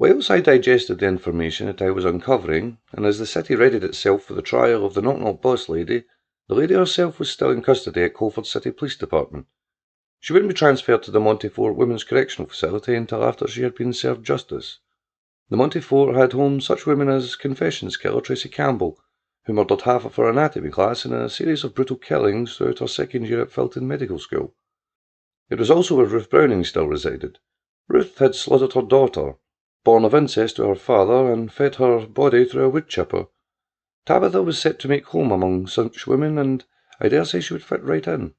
Whilst I digested the information that I was uncovering, and as the city readied itself for the trial of the knock-knock boss lady, the lady herself was still in custody at Colford City Police Department. She wouldn't be transferred to the Montefort Women's Correctional Facility until after she had been served justice. The Montefort had home such women as confessions killer Tracy Campbell, who murdered half of her anatomy class in a series of brutal killings throughout her second year at Felton Medical School. It was also where Ruth Browning still resided. Ruth had slaughtered her daughter, born of incest to her father, and fed her body through a wood chipper. Tabitha was set to make home among such women, and I dare say she would fit right in.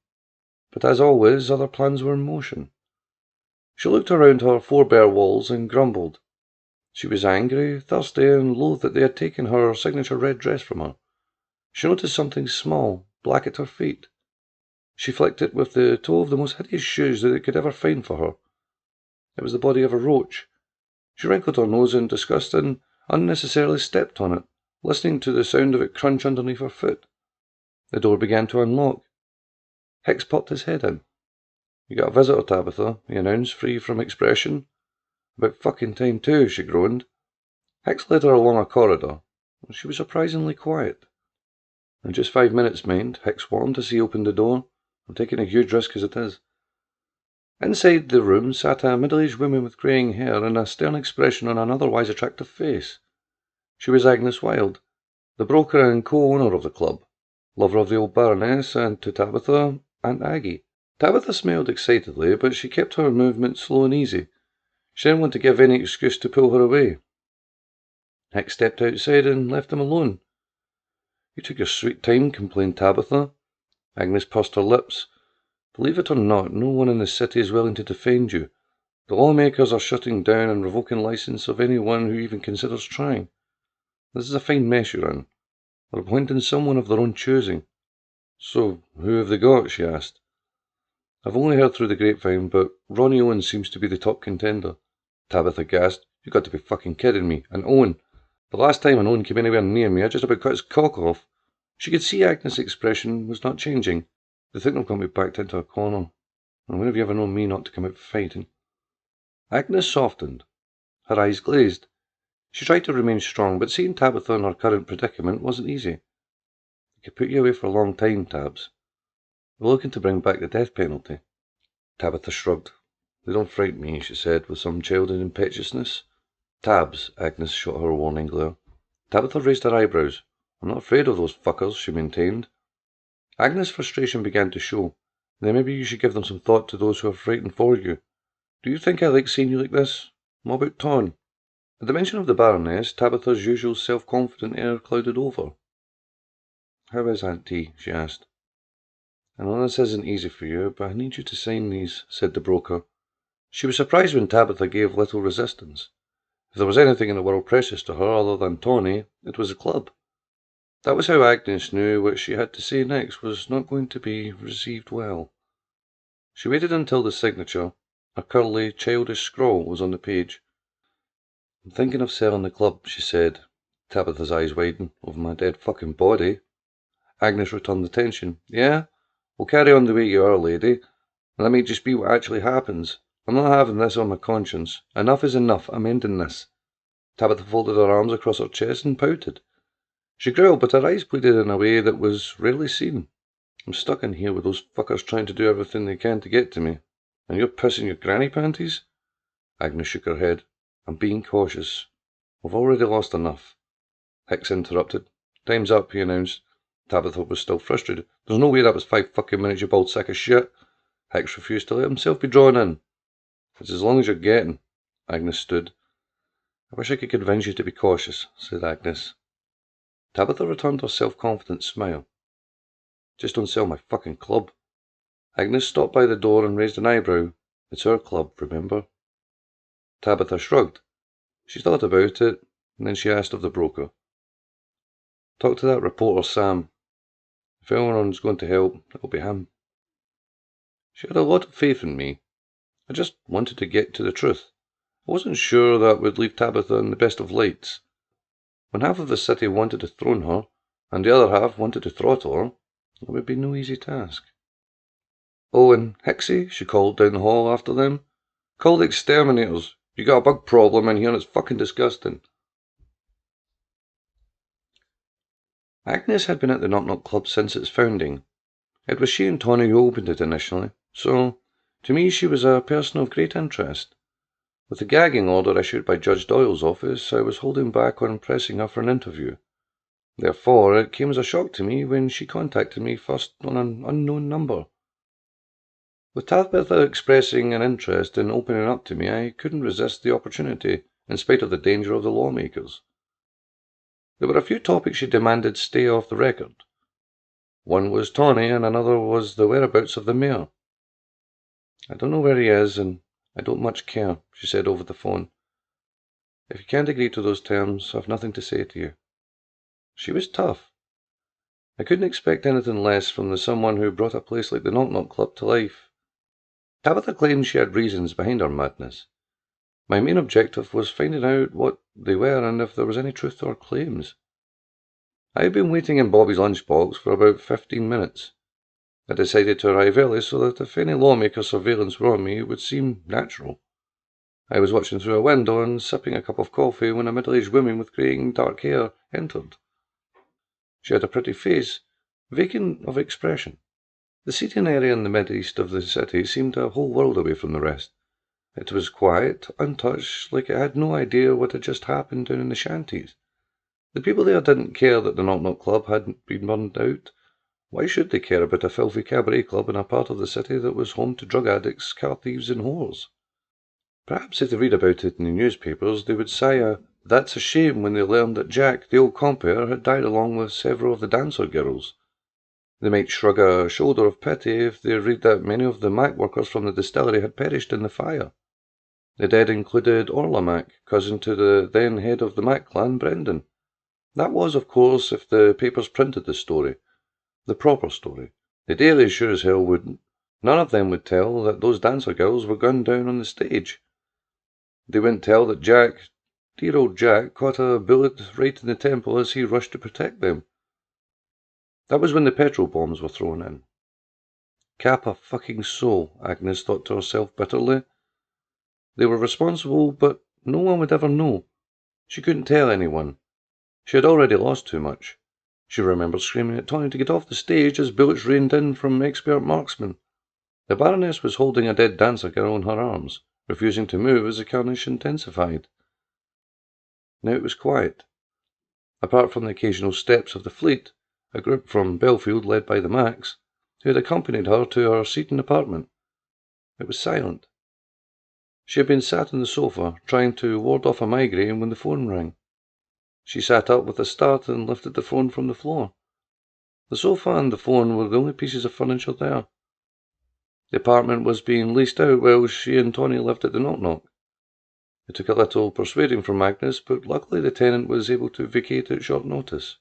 But as always, other plans were in motion. She looked around her four bare walls and grumbled. She was angry, thirsty, and loath that they had taken her signature red dress from her. She noticed something small, black at her feet. She flicked it with the toe of the most hideous shoes that it could ever find for her. It was the body of a roach. She wrinkled her nose in disgust and unnecessarily stepped on it, listening to the sound of it crunch underneath her foot. The door began to unlock. Hicks popped his head in. "You got a visitor, Tabitha," he announced, free from expression. "About fucking time too," she groaned. Hicks led her along a corridor. She was surprisingly quiet. "In just 5 minutes, mind," Hicks warned as he opened the door. "I'm taking a huge risk as it is." Inside the room sat a middle-aged woman with greying hair and a stern expression on an otherwise attractive face. She was Agnes Wilde, the broker and co-owner of the club, lover of the old Baroness, and to Tabitha, Aunt Aggie. Tabitha smiled excitedly, but she kept her movements slow and easy. She didn't want to give any excuse to pull her away. Hicks stepped outside and left them alone. "You took your sweet time," complained Tabitha. Agnes pursed her lips. "Believe it or not, no one in the city is willing to defend you. The lawmakers are shutting down and revoking license of anyone who even considers trying. This is a fine mess you're in. They're appointing someone of their own choosing." "So, who have they got?" she asked. "I've only heard through the grapevine, but Ronnie Owen seems to be the top contender." Tabitha gasped. "You've got to be fucking kidding me. And Owen. The last time an Owen came anywhere near me, I just about cut his cock off." She could see Agnes' expression was not changing. "They think they've got me backed into a corner. And when have you ever known me not to come out fighting?" Agnes softened. Her eyes glazed. She tried to remain strong, but seeing Tabitha in her current predicament wasn't easy. "They could put you away for a long time, Tabs. We're looking to bring back the death penalty." Tabitha shrugged. "They don't frighten me," she said, with some childish impetuousness. "Tabs," Agnes shot her a warning glare. Tabitha raised her eyebrows. "I'm not afraid of those fuckers," she maintained. Agnes' frustration began to show. "Then maybe you should give them some thought to those who are frightened for you. Do you think I like seeing you like this? What about Ton?" At the mention of the Baroness, Tabitha's usual self-confident air clouded over. "How is Aunt T?" she asked. "I know this isn't easy for you, but I need you to sign these," said the broker. She was surprised when Tabitha gave little resistance. If there was anything in the world precious to her other than Tony, it was the club. That was how Agnes knew what she had to say next was not going to be received well. She waited until the signature, a curly, childish scrawl, was on the page. "I'm thinking of selling the club," she said. Tabitha's eyes widened. "Over my dead fucking body." Agnes returned the tension. "Yeah? Well, carry on the way you are, lady. And that may just be what actually happens. I'm not having this on my conscience. Enough is enough. I'm ending this." Tabitha folded her arms across her chest and pouted. She growled, but her eyes pleaded in a way that was rarely seen. "I'm stuck in here with those fuckers trying to do everything they can to get to me. And you're pissing your granny panties?" Agnes shook her head. "I'm being cautious. We've already lost enough." Hicks interrupted. "Time's up," he announced. Tabitha was still frustrated. "There's no way that was 5 fucking minutes, you bald sack of shit." Hicks refused to let himself be drawn in. "It's as long as you're getting." Agnes stood. "I wish I could convince you to be cautious," said Agnes. Tabitha returned her self-confident smile. "Just don't sell my fucking club." Agnes stopped by the door and raised an eyebrow. "It's our club, remember?" Tabitha shrugged. She thought about it, and then she asked of the broker. "Talk to that reporter, Sam. If anyone's going to help, it'll be him." She had a lot of faith in me. I just wanted to get to the truth. I wasn't sure that would leave Tabitha in the best of lights. When half of the city wanted to throne her, and the other half wanted to throttle her, it would be no easy task. "Oh, and Hicksy," she called down the hall after them. "Call the exterminators. You got a big problem in here and it's fucking disgusting. Agnes had been at the Knock Knock Club since its founding. It was she and Tony who opened it initially, so to me she was a person of great interest. With the gagging order issued by Judge Doyle's office, I was holding back on pressing her for an interview. Therefore, it came as a shock to me when she contacted me first on an unknown number. With Tabitha expressing an interest in opening up to me, I couldn't resist the opportunity, in spite of the danger of the lawmakers. There were a few topics she demanded stay off the record. One was Tony, and another was the whereabouts of the mayor. I don't know where he is, and I don't much care, she said over the phone. If you can't agree to those terms, I've nothing to say to you. She was tough. I couldn't expect anything less from the someone who brought a place like the Knock Knock Club to life. Tabitha claimed she had reasons behind her madness. My main objective was finding out what they were and if there was any truth to her claims. I had been waiting in Bobby's lunchbox for about 15 minutes. I decided to arrive early so that if any lawmaker surveillance were on me, it would seem natural. I was watching through a window and sipping a cup of coffee when a middle-aged woman with greying dark hair entered. She had a pretty face, vacant of expression. The seating area in the mid-east of the city seemed a whole world away from the rest. It was quiet, untouched, like it had no idea what had just happened down in the shanties. The people there didn't care that the Knock Knock Club hadn't been burned out. Why should they care about a filthy cabaret club in a part of the city that was home to drug addicts, car thieves and whores? Perhaps if they read about it in the newspapers, they would sigh "that's a shame" when they learned that Jack, the old compere, had died along with several of the dancer girls. They might shrug a shoulder of pity if they read that many of the Mac workers from the distillery had perished in the fire. The dead included Orla Mac, cousin to the then head of the Mac clan, Brendan. That was, of course, if the papers printed the story. The proper story. The dailies sure as hell wouldn't. None of them would tell that those dancer girls were gunned down on the stage. They wouldn't tell that Jack, dear old Jack, caught a bullet right in the temple as he rushed to protect them. That was when the petrol bombs were thrown in. Kappa fucking soul, Agnes thought to herself bitterly. They were responsible, but no one would ever know. She couldn't tell anyone. She had already lost too much. She remembered screaming at Tony to get off the stage as bullets rained in from expert marksmen. The Baroness was holding a dead dancer girl in her arms, refusing to move as the carnage intensified. Now it was quiet. Apart from the occasional steps of the fleet, a group from Belfield led by the Macs, who had accompanied her to her Seaton apartment. It was silent. She had been sat on the sofa, trying to ward off a migraine when the phone rang. She sat up with a start and lifted the phone from the floor. The sofa and the phone were the only pieces of furniture there. The apartment was being leased out while she and Tony lived at the Knock Knock. It took a little persuading from Agnes, but luckily the tenant was able to vacate at short notice.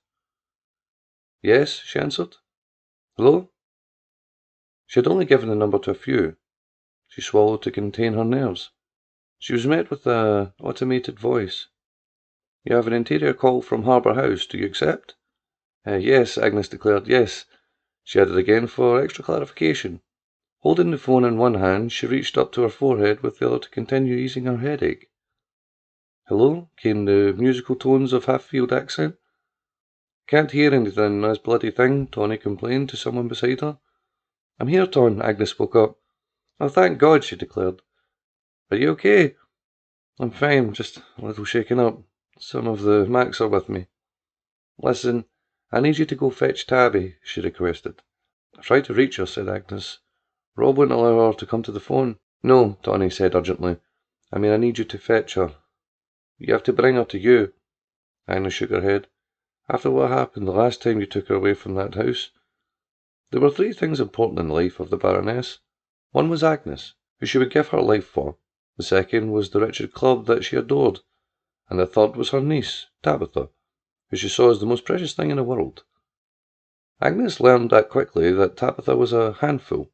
Yes, she answered. Hello? She had only given the number to a few. She swallowed to contain her nerves. She was met with an automated voice. You have an interior call from Harbour House. Do you accept? Yes, Agnes declared. Yes. She added again for extra clarification. Holding the phone in one hand, she reached up to her forehead with the other to continue easing her headache. Hello? Came the musical tones of half-field accent. Can't hear anything, this bloody thing, Tony complained to someone beside her. I'm here, Ton, Agnes spoke up. Oh, thank God, she declared. Are you okay? I'm fine, just a little shaken up. Some of the Macs are with me. Listen, I need you to go fetch Tabby, she requested. I tried to reach her, said Agnes. Rob wouldn't allow her to come to the phone. No, Tony said urgently. I need you to fetch her. You have to bring her to you. Agnes shook her head. After what happened the last time you took her away from that house. There were three things important in the life of the Baroness. One was Agnes, who she would give her life for. The second was the wretched club that she adored. And the third was her niece, Tabitha, who she saw as the most precious thing in the world. Agnes learned that quickly that Tabitha was a handful.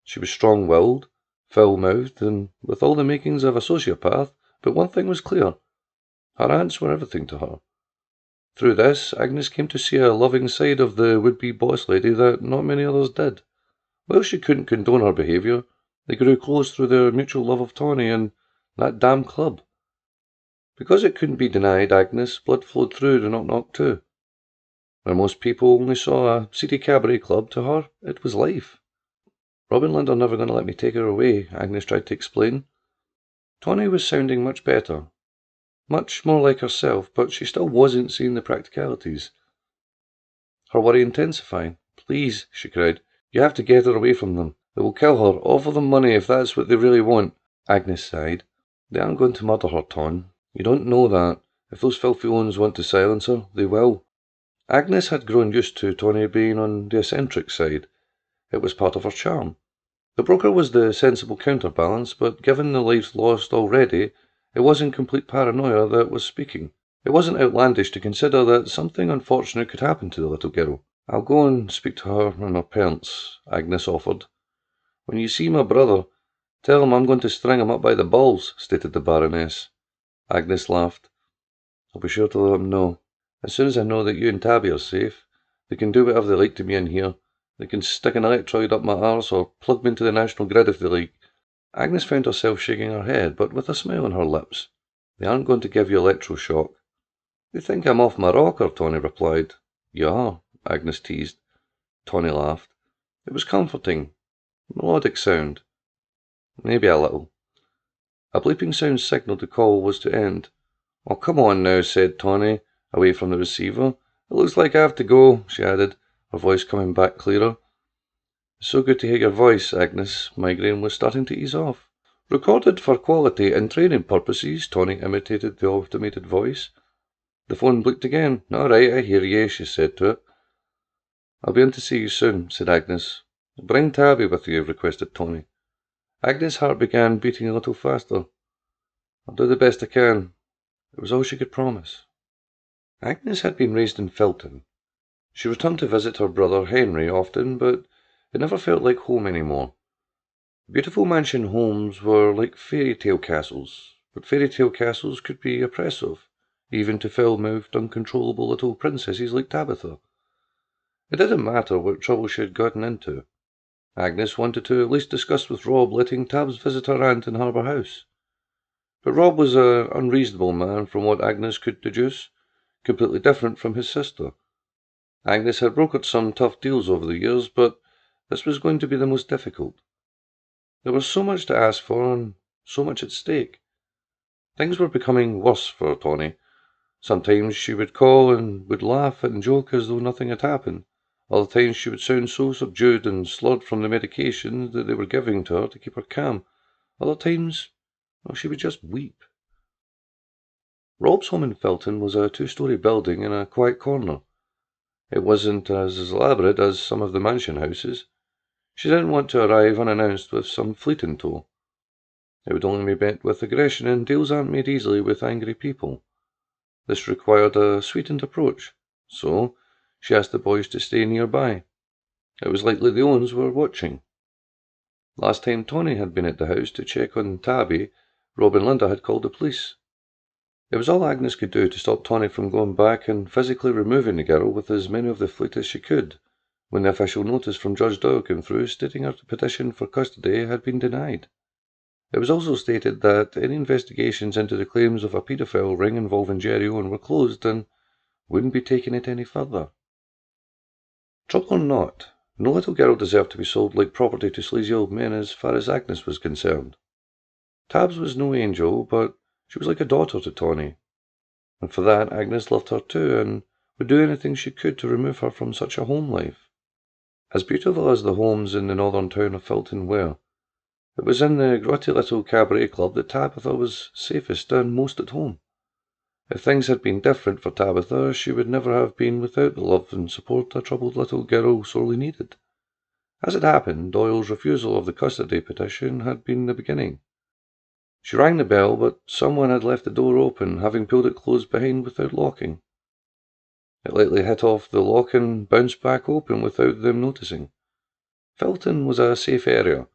She was strong-willed, foul-mouthed, and with all the makings of a sociopath, but one thing was clear. Her aunts were everything to her. Through this, Agnes came to see a loving side of the would-be boss lady that not many others did. While she couldn't condone her behaviour, they grew close through their mutual love of Tony, and That damn club. Because it couldn't be denied, Agnes, blood flowed through the knock-knock too. Where most people only saw a seedy cabaret club, to her, it was life. Rob and Linda are never going to let me take her away, Agnes tried to explain. Tawny was sounding much better, much more like herself, but she still wasn't seeing the practicalities. Her worry intensifying. Please, she cried, you have to get her away from them. They will kill her. Offer them money if that's what they really want. Agnes sighed. They aren't going to murder her, Ton. You don't know that. If those filthy ones want to silence her, they will. Agnes had grown used to Tawny being on the eccentric side. It was part of her charm. The broker was the sensible counterbalance, but given the lives lost already, it wasn't complete paranoia that was speaking. It wasn't outlandish to consider that something unfortunate could happen to the little girl. I'll go and speak to her and her parents, Agnes offered. When you see my brother, tell him I'm going to string him up by the balls, stated the Baroness. Agnes laughed. I'll be sure to let him know. As soon as I know that you and Tabby are safe, they can do whatever they like to me in here. They can stick an electrode up my arse or plug me into the national grid if they like. Agnes found herself shaking her head, but with a smile on her lips. They aren't going to give you electroshock. They think I'm off my rocker, Tawny replied. You are, Agnes teased. Tawny laughed. It was comforting. Melodic sound. Maybe a little. A bleeping sound signalled the call was to end. Oh, come on now, said Tawny, away from the receiver. It looks like I have to go, she added, her voice coming back clearer. It's so good to hear your voice, Agnes. Migraine was starting to ease off. Recorded for quality and training purposes, Tawny imitated the automated voice. The phone bleeped again. All right, I hear ye, she said to it. I'll be in to see you soon, said Agnes. Bring Tabby with you, requested Tawny. Agnes' heart began beating a little faster. I'll do the best I can. It was all she could promise. Agnes had been raised in Filton. She returned to visit her brother Henry often, but it never felt like home anymore. Beautiful mansion homes were like fairy tale castles, but fairy tale castles could be oppressive, even to foul-mouthed, uncontrollable little princesses like Tabitha. It didn't matter what trouble she had gotten into. Agnes wanted to at least discuss with Rob letting Tabs visit her aunt in Harbour House. But Rob was an unreasonable man from what Agnes could deduce, completely different from his sister. Agnes had brokered some tough deals over the years, but this was going to be the most difficult. There was so much to ask for and so much at stake. Things were becoming worse for Tawny. Sometimes she would call and would laugh and joke as though nothing had happened. Other times she would sound so subdued and slurred from the medication that they were giving to her to keep her calm. Other times, well, she would just weep. Rob's home in Filton was a two-story building in a quiet corner. It wasn't as elaborate as some of the mansion houses. She didn't want to arrive unannounced with some fleet in tow. It would only be met with aggression, and deals aren't made easily with angry people. This required a sweetened approach, so she asked the boys to stay nearby. It was likely the Owens were watching. Last time Tawny had been at the house to check on Tabby, Rob and Linda had called the police. It was all Agnes could do to stop Tawny from going back and physically removing the girl with as many of the fleet as she could, when the official notice from Judge Doyle came through stating her petition for custody had been denied. It was also stated that any investigations into the claims of a paedophile ring involving Jerry Owen were closed and wouldn't be taking it any further. Trouble or not, no little girl deserved to be sold like property to sleazy old men as far as Agnes was concerned. Tabs was no angel, but she was like a daughter to Tawny, and for that Agnes loved her too, and would do anything she could to remove her from such a home life. As beautiful as the homes in the northern town of Filton were, it was in the grotty little cabaret club that Tabitha was safest and most at home. If things had been different for Tabitha, she would never have been without the love and support a troubled little girl sorely needed. As it happened, Doyle's refusal of the custody petition had been the beginning. She rang the bell, but someone had left the door open, having pulled it closed behind without locking. It lightly hit off the lock and bounced back open without them noticing. Filton was a safe area.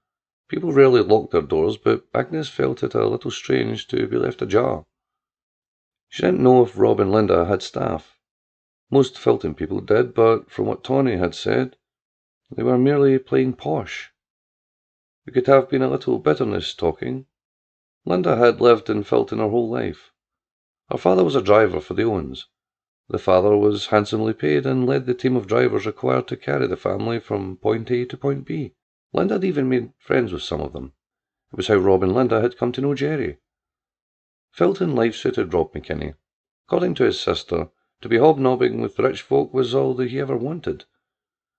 People rarely locked their doors, but Agnes felt it a little strange to be left ajar. She didn't know if Rob and Linda had staff. Most Filton people did, but from what Tawny had said, they were merely playing posh. There could have been a little bitterness talking. Linda had lived in Filton her whole life. Her father was a driver for the Owens. The father was handsomely paid and led the team of drivers required to carry the family from point A to point B. Linda had even made friends with some of them. It was how Rob and Linda had come to know Jerry. Filton life suited Rob McKinney. According to his sister, to be hobnobbing with rich folk was all that he ever wanted.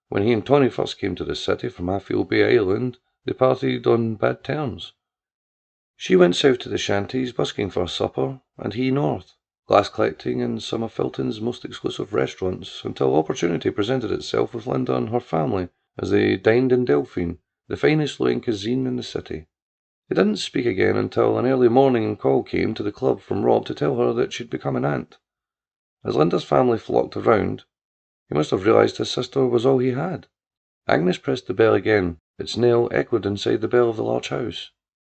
When he and Tony first came to the city from Hatfield Bay Island, they partied on bad terms. She went south to the shanties, busking for a supper, and he north, glass collecting in some of Filton's most exclusive restaurants, until opportunity presented itself with Linda and her family as they dined in Delphine, the finest looking cuisine in the city. They didn't speak again until an early morning call came to the club from Rob to tell her that she'd become an aunt. As Linda's family flocked around, he must have realised his sister was all he had. Agnes pressed the bell again. Its knell echoed inside the bell of the large house.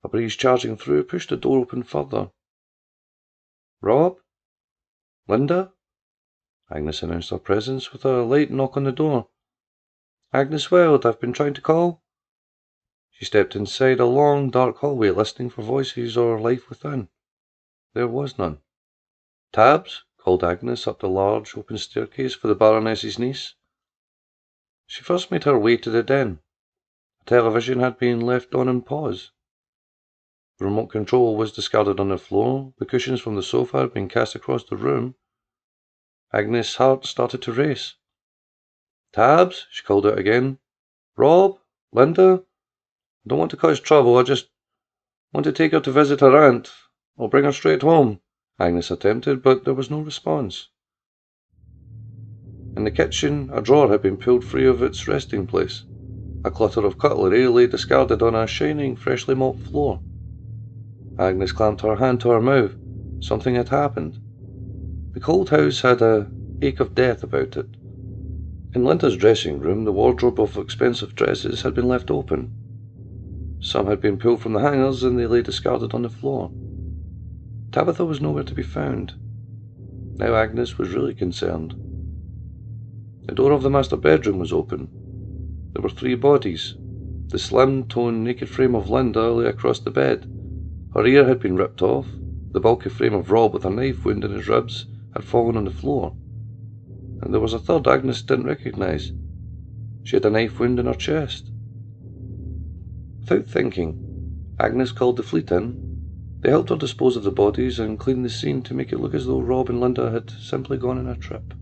A breeze charging through pushed the door open further. "Rob? Linda?" Agnes announced her presence with a light knock on the door. "Agnes Wild, I've been trying to call." She stepped inside a long, dark hallway, listening for voices or life within. There was none. "Tabs?" called Agnes up the large, open staircase for the Baroness's niece. She first made her way to the den. The television had been left on pause. The remote control was discarded on the floor. The cushions from the sofa had been cast across the room. Agnes' heart started to race. "Tabs?" she called out again. "Rob? Linda? I don't want to cause trouble. I just want to take her to visit her aunt. I'll bring her straight home," Agnes attempted, but there was no response. In the kitchen, a drawer had been pulled free of its resting place. A clutter of cutlery lay discarded on a shining, freshly mopped floor. Agnes clamped her hand to her mouth. Something had happened. The cold house had an ache of death about it. In Linda's dressing room, the wardrobe of expensive dresses had been left open. Some had been pulled from the hangers and they lay discarded on the floor. Tabitha was nowhere to be found. Now Agnes was really concerned. The door of the master bedroom was open. There were 3 bodies. The slim, toned, naked frame of Linda lay across the bed. Her ear had been ripped off. The bulky frame of Rob with a knife wound in his ribs had fallen on the floor. And there was a third Agnes didn't recognise. She had a knife wound in her chest. Without thinking, Agnes called the fleet in. They helped her dispose of the bodies and clean the scene to make it look as though Rob and Linda had simply gone on a trip.